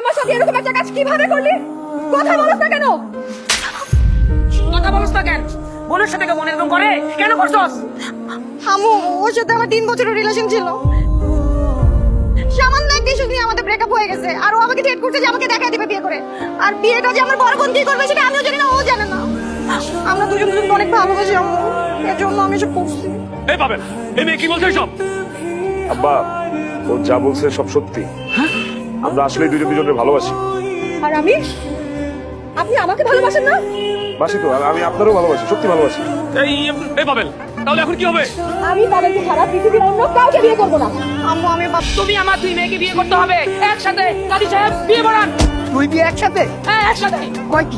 আমার সাথে এরকম একটা কাজ কিভাবে করলি? কথা বলছ না কেন? কথা বলছ না কেন? বোনের সাথে কেউ মনে এরকম করে? কেন করছস? আম্মু, ওর সাথে আমার 3 বছরের রিলেশন ছিল। সামান্য একটা ইস্যু নিয়ে আমাদের ব্রেকআপ হয়ে গেছে। আর ও আমাকে থ্রেট করছে যে আমাকে দেখা দিবে বিয়ে করে। আর বিয়েটা যে আমার বড় বোন কি করবে সেটা আমিও জানি না, ও জানে না। আমরা দুজন দুজনকে অনেক ভালোবাসি আম্মু, এর জন্য আমি এসব করছি। এই পাবেন, এই মেয়ে কি বলছে সব? আব্বা, ও যা বলছে সব সত্যি। আমরা আসলে দুজন দুজনকে ভালোবাসি। আর আমি? আপনি আমাকে ভালোবাসেন না? বাসি তো, আর আমি আপনারও ভালোবাসি, সত্যি ভালোবাসি। এই পাবেন, তাহলে এখন কি হবে? আমি তাদেরকে ছাড়া পৃথিবীর অন্য কাউকে বিয়ে করবো না। আম্মু, আমি তুমি আমার দুই মেয়েকে বিয়ে করতে হবে একসাথে। কাজী সাহেব বিয়ে পড়ান। তুই বিয়ে একসাথে? হ্যাঁ একসাথে। কয় কি?